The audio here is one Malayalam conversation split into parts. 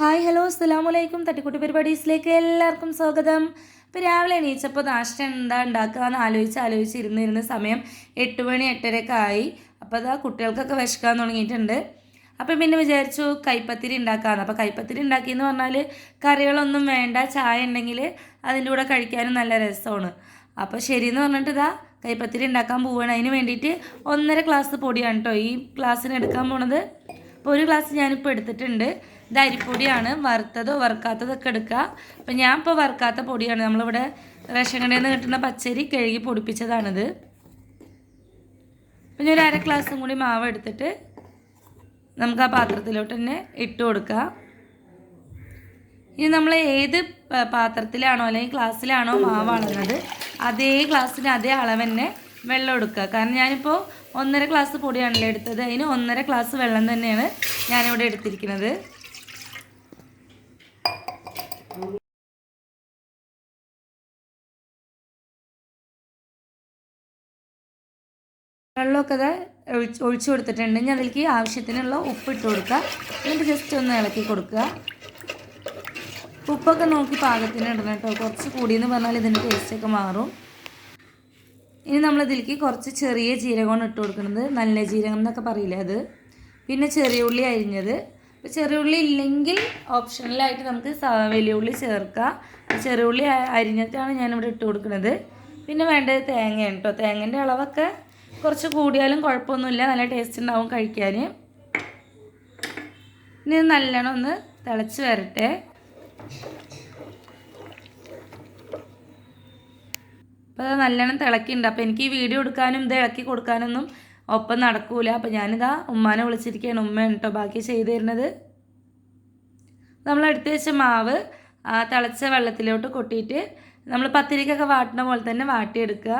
ഹായ് ഹലോ അസ്സലാമലൈക്കും. തട്ടിക്കുട്ടി പരിപാടീസിലേക്ക് എല്ലാവർക്കും സ്വാഗതം. ഇപ്പോൾ രാവിലെ എണീച്ചപ്പോൾ നാഷ്ട എന്താ ഉണ്ടാക്കുകയെന്ന് ആലോചിച്ചിരുന്നിരുന്ന സമയം 8 മണി 8:30 ആയി. അപ്പോൾ അതാ കുട്ടികൾക്കൊക്കെ വിശക്കാൻ തുടങ്ങിയിട്ടുണ്ട്. അപ്പം പിന്നെ വിചാരിച്ചു കൈപ്പത്തിരി ഉണ്ടാക്കാമെന്ന്. അപ്പോൾ കൈപ്പത്തിരി ഉണ്ടാക്കിയെന്ന് പറഞ്ഞാൽ കറികളൊന്നും വേണ്ട, ചായ ഉണ്ടെങ്കിൽ അതിൻ്റെ കൂടെ കഴിക്കാനും നല്ല രസമാണ്. അപ്പോൾ ശരിയെന്ന് പറഞ്ഞിട്ട് ഇതാ കൈപ്പത്തിരി ഉണ്ടാക്കാൻ പോവുകയാണ്. അതിന് വേണ്ടിയിട്ട് 1.5 ഗ്ലാസ് പൊടിയാണ് കേട്ടോ ഈ ഗ്ലാസ്സിന് എടുക്കാൻ പോണത്. അപ്പോൾ ഒരു ഗ്ലാസ് ഞാനിപ്പോൾ എടുത്തിട്ടുണ്ട്. ഇത് അരിപ്പൊടിയാണ്, വറുത്തതോ വറുക്കാത്തതൊക്കെ എടുക്കുക. അപ്പം ഞാൻ ഇപ്പോൾ വറുക്കാത്ത പൊടിയാണ്, നമ്മളിവിടെ റേഷൻ കടയിൽ നിന്ന് കിട്ടുന്ന പച്ചരി കഴുകി പൊടിപ്പിച്ചതാണിത്. അപ്പം ഞാൻ 1/2 ഗ്ലാസും കൂടി മാവ് എടുത്തിട്ട് നമുക്ക് ആ പാത്രത്തിലോട്ട് തന്നെ ഇട്ട് കൊടുക്കുക. ഇനി നമ്മൾ ഏത് പാത്രത്തിലാണോ അല്ലെങ്കിൽ ഗ്ലാസ്സിലാണോ മാവ് അളന്നത് അതേ ഗ്ലാസ്സിന് അതേ അളവ് തന്നെ വെള്ളം എടുക്കുക. കാരണം ഞാനിപ്പോൾ 1.5 ഗ്ലാസ് പൊടിയാണല്ലോ എടുത്തത്, അതിന് 1.5 ഗ്ലാസ് വെള്ളം തന്നെയാണ് ഞാനിവിടെ എടുത്തിരിക്കുന്നത്. വെള്ളമൊക്കെ അത് ഒഴിച്ചു കൊടുത്തിട്ടുണ്ട്. ഞാൻ അതിലേക്ക് ആവശ്യത്തിനുള്ള ഉപ്പ് ഇട്ട് കൊടുക്കുക. എന്നിട്ട് ജസ്റ്റ് ഒന്ന് ഇളക്കി കൊടുക്കുക. ഉപ്പൊക്കെ നോക്കി പാകത്തിന് ഇടണം കേട്ടോ. കുറച്ച് കൂടിയെന്ന് പറഞ്ഞാൽ ഇതിൻ്റെ ടേസ്റ്റൊക്കെ മാറും. ഇനി നമ്മളിതിലേക്ക് കുറച്ച് ചെറിയ ജീരകമാണ് ഇട്ട് കൊടുക്കുന്നത്, നല്ല ജീരകം എന്നൊക്കെ പറയില്ലേ അത്. പിന്നെ ചെറിയ ഉള്ളി അരിഞ്ഞത്. ചെറിയ ഉള്ളി ഇല്ലെങ്കിൽ ഓപ്ഷണലായിട്ട് നമുക്ക് വലിയ ഉള്ളി ചേർക്കാം. ചെറിയ ഉള്ളി അരിഞ്ഞിട്ടാണ് ഞാനിവിടെ ഇട്ട് കൊടുക്കുന്നത്. പിന്നെ വേണ്ടത് തേങ്ങയാണ് കേട്ടോ. തേങ്ങേൻ്റെ അളവൊക്കെ കുറച്ച് കൂടിയാലും കുഴപ്പമൊന്നുമില്ല, നല്ല ടേസ്റ്റ് ഉണ്ടാവും കഴിക്കാൻ. ഇനി നല്ലോണം ഒന്ന് തിളച്ച് വരട്ടെ. അപ്പോൾ അത് നല്ലോണം തിളക്കിയിട്ടുണ്ട്. അപ്പോൾ എനിക്ക് ഈ വീഡിയോ എടുക്കാനും ഇത് ഇളക്കി കൊടുക്കാനൊന്നും ഒപ്പം നടക്കൂല. അപ്പോൾ ഞാനിതാ ഉമ്മാനെ വിളിച്ചിരിക്കുകയാണ്. ഉമ്മയാണ് കേട്ടോ ബാക്കി ചെയ്ത് തരുന്നത്. നമ്മൾ എടുത്ത് വെച്ച മാവ് തിളച്ച വെള്ളത്തിലോട്ട് കൊട്ടിയിട്ട് നമ്മൾ പത്തിരിക്കൊക്കെ വാട്ടുന്ന പോലെ തന്നെ വാട്ടിയെടുക്കുക.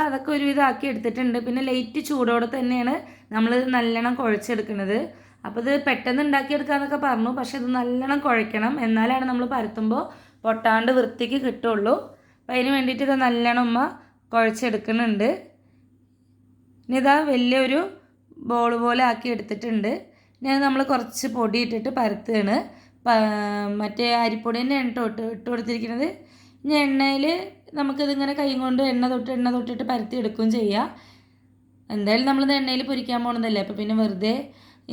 അതൊക്കെ ഒരുവിധം ആക്കി എടുത്തിട്ടുണ്ട്. പിന്നെ ലൈറ്റ് ചൂടോടെ തന്നെയാണ് നമ്മൾ നല്ലോണം കുഴച്ചെടുക്കുന്നത്. അപ്പോൾ ഇത് പെട്ടെന്ന് ഉണ്ടാക്കിയെടുക്കാമെന്നൊക്കെ പറഞ്ഞു, പക്ഷെ ഇത് നല്ലോണം കുഴയ്ക്കണം, എന്നാലാണ് നമ്മൾ പരത്തുമ്പോൾ പൊട്ടാണ്ട് വൃത്തിക്ക് കിട്ടുള്ളൂ. അപ്പോൾ അതിന് വേണ്ടിയിട്ട് ഇത് നല്ലോണം ഉമ്മ കുഴച്ചെടുക്കുന്നുണ്ട്. ഇനി ഇതാ വലിയൊരു ബോൾ പോലെ ആക്കി എടുത്തിട്ടുണ്ട്. ഇനി അത് നമ്മൾ കുറച്ച് പൊടി ഇട്ടിട്ട് പരത്തുകയാണ്. മറ്റേ അരിപ്പൊടി തന്നെയാണ് ഇട്ട് കൊടുത്തിരിക്കുന്നത്. ഇനി എണ്ണയിൽ നമുക്കിതിങ്ങനെ കൈ കൊണ്ട് എണ്ണ തൊട്ടിട്ട് പരത്തി എടുക്കുകയും ചെയ്യാം. എന്തായാലും നമ്മളിത് എണ്ണയിൽ പൊരിക്കാൻ പോകണമെന്നല്ലേ, അപ്പോൾ പിന്നെ വെറുതെ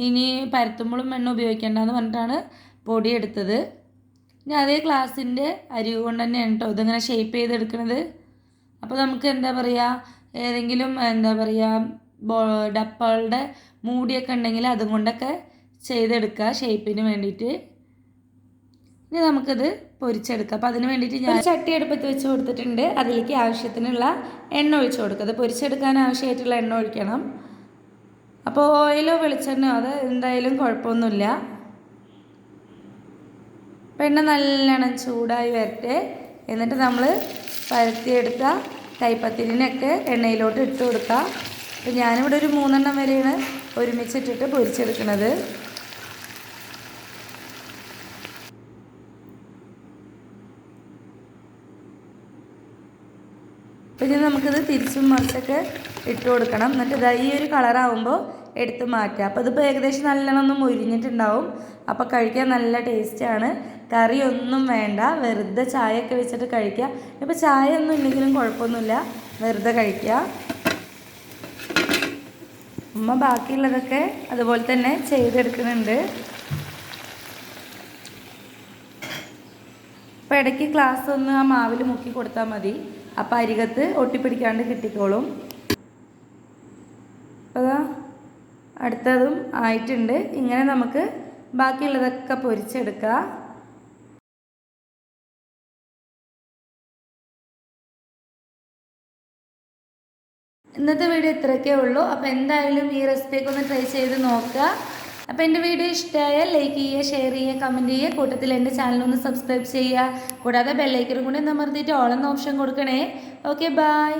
ഇനി പരത്തുമ്പോഴും എണ്ണ ഉപയോഗിക്കേണ്ടെന്ന് പറഞ്ഞിട്ടാണ് പൊടി എടുത്തത്. ഇനി അതേ ഗ്ലാസിൻ്റെ അരി കൊണ്ട് തന്നെയാണ് കേട്ടോ ഇതിങ്ങനെ ഷേപ്പ് ചെയ്തെടുക്കുന്നത്. അപ്പോൾ നമുക്ക് എന്താ പറയുക, ഏതെങ്കിലും എന്താ പറയുക ഡപ്പകളുടെ മൂടിയൊക്കെ ഉണ്ടെങ്കിൽ അതും കൊണ്ടൊക്കെ ചെയ്തെടുക്കുക ഷേപ്പിന് വേണ്ടിയിട്ട്. ഇനി നമുക്കിത് പൊരിച്ചെടുക്കാം. അപ്പോൾ അതിന് വേണ്ടിയിട്ട് ഞാൻ ചട്ടി അടുപ്പത്ത് വെച്ച് കൊടുത്തിട്ടുണ്ട്. അതിലേക്ക് ആവശ്യത്തിനുള്ള എണ്ണ ഒഴിച്ച് കൊടുക്കുക. അത് പൊരിച്ചെടുക്കാൻ ആവശ്യമായിട്ടുള്ള എണ്ണ ഒഴിക്കണം. അപ്പോൾ ഓയിലോ വെളിച്ചെണ്ണയോ അത് എന്തായാലും കുഴപ്പമൊന്നുമില്ല. അപ്പോൾ എണ്ണ നല്ലോണം ചൂടായി വരട്ടെ. എന്നിട്ട് നമ്മൾ പരത്തിയെടുത്ത കൈപ്പത്തിരിനൊക്കെ എണ്ണയിലോട്ട് ഇട്ട് കൊടുക്കുക. അപ്പോൾ ഞാനിവിടെ ഒരു 3 എണ്ണം വരെയാണ് ഒരുമിച്ചിട്ടിട്ട് പൊരിച്ചെടുക്കുന്നത്. അപ്പോൾ ഇനി നമുക്കിത് തിരിച്ചും മറിച്ചൊക്കെ ഇട്ട് കൊടുക്കണം. എന്നിട്ട് ഇതാ ഈ ഒരു കളറാകുമ്പോൾ എടുത്ത് മാറ്റുക. അപ്പോൾ ഇതിപ്പോൾ ഏകദേശം നല്ലോണം മുരിഞ്ഞിട്ടുണ്ടാവും. അപ്പോൾ കഴിക്കാൻ നല്ല ടേസ്റ്റാണ്. കറിയൊന്നും വേണ്ട, വെറുതെ ചായയൊക്കെ വെച്ചിട്ട് കഴിക്കുക. ഇപ്പോൾ ചായ ഒന്നും ഇല്ലെങ്കിലും കുഴപ്പമൊന്നുമില്ല, വെറുതെ കഴിക്കുക. ഉമ്മ ബാക്കിയുള്ളതൊക്കെ അതുപോലെ തന്നെ ചെയ്തെടുക്കുന്നുണ്ട്. അപ്പോൾ ഇടയ്ക്ക് ഗ്ലാസ് ഒന്ന് ആ മാവിൽ മുക്കി കൊടുത്താൽ മതി, അപ്പോൾ അരികത്ത് ഒട്ടിപ്പിടിക്കാണ്ട് കിട്ടിക്കോളും. അപ്പോൾ അടുത്തതും ആയിട്ടുണ്ട്. ഇങ്ങനെ നമുക്ക് ബാക്കിയുള്ളതൊക്കെ പൊരിച്ചെടുക്കുക. ഇന്നത്തെ വീഡിയോ ഇത്രയൊക്കെ ഉള്ളൂ. അപ്പോൾ എന്തായാലും ഈ റെസിപ്പിയൊക്കെ ഒന്ന് ട്രൈ ചെയ്ത് നോക്കുക. അപ്പോൾ എൻ്റെ വീഡിയോ ഇഷ്ടമായാൽ ലൈക്ക് ചെയ്യുക, ഷെയർ ചെയ്യുക, കമൻറ്റ് ചെയ്യുക. കൂട്ടത്തിൽ എൻ്റെ ചാനലൊന്ന് സബ്സ്ക്രൈബ് ചെയ്യുക. കൂടാതെ ബെല്ലൈക്കനും കൂടി അമർത്തിയിട്ട് ഓൾ എന്ന ഓപ്ഷൻ കൊടുക്കണേ. Okay, by.